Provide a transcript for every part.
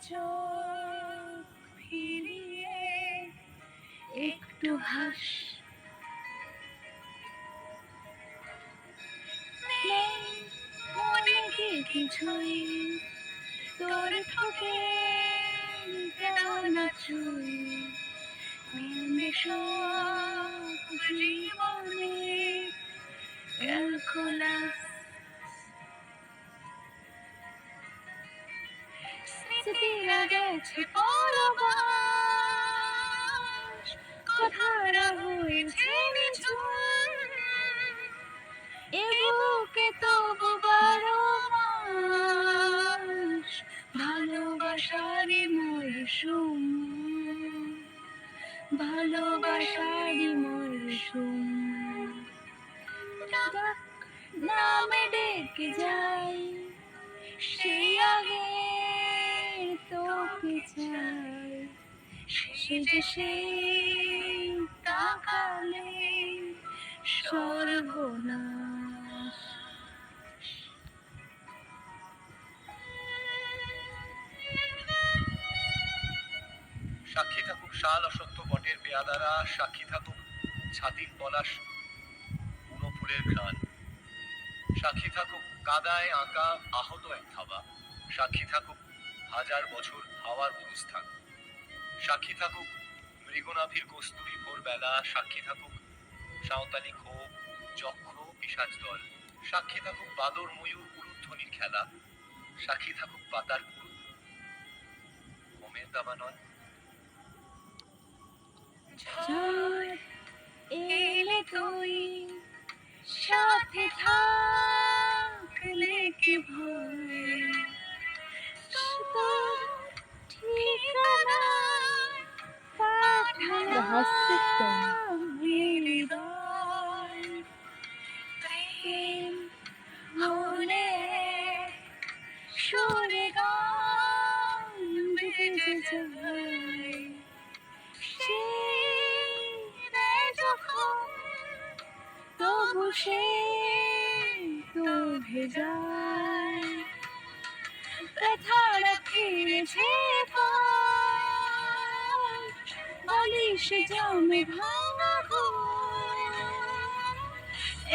চোখ ফিরিয়ে একটু হাস। নেই মনে কি কিছুই তোর ঠোঁটে কেমন ছুঁই জীবনে খোলা স্মৃতিরা গেছে পরবাস, কথারা হয়েছে নিঝুম, এ বুকে তবু 12 মাস ভালোবাসারই মরশুম, ভালোবাসারই মরশুম। ডাক নামে ডেকে যাই সেই আগে তোকে চাই, সে যে সেই তাকালে সর্বনাশ। সাক্ষী থাকুক শাল অসত্য বটের পেয়াদারা, সাক্ষী থাকুক ছাতির পলাশ বুনো ফুলের ঘ্রাণ, সাক্ষী থাকুক কাদায় আঁকা আহত এক থাবা, সাক্ষী থাকুক হাজার বছর হাওয়ার মরুস্থান, সাক্ষী থাকুক মৃগনাভির কস্তুরী ভোরবেলা, সাক্ষী থাকুক সাঁওতালি ক্ষোভ যক্ষ পিশাচ দল, সাক্ষী থাকুক বাদর ময়ূর উলুধ্বনির খেলা, সাক্ষী থাকুক পাতার পুরুত হোমের দাবানল। ঝড় এলে তুই সাথে থাকলে কি ভয়, তোর ঠিকানা পাঠালাম হৃদয়, প্রেম হলে সুরে গান বেজে যায়, তবু সে তো ভেজায়, ব্যথারা ফিরেছে বালিশ জমে ভাঙা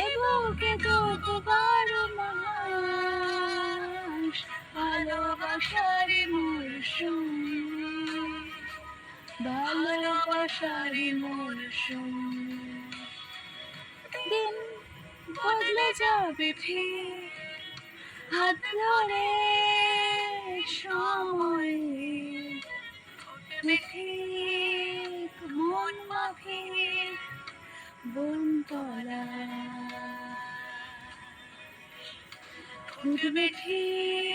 এ বুকে তবু 12 মাস ভালোবাসারই মরশুম, ভালোবাসারই মরশুম। দিন বদলে যাবে ফির হাত ধরে সময়, ঠিক মন মাফিক বনতলা ফুটবে ঠিক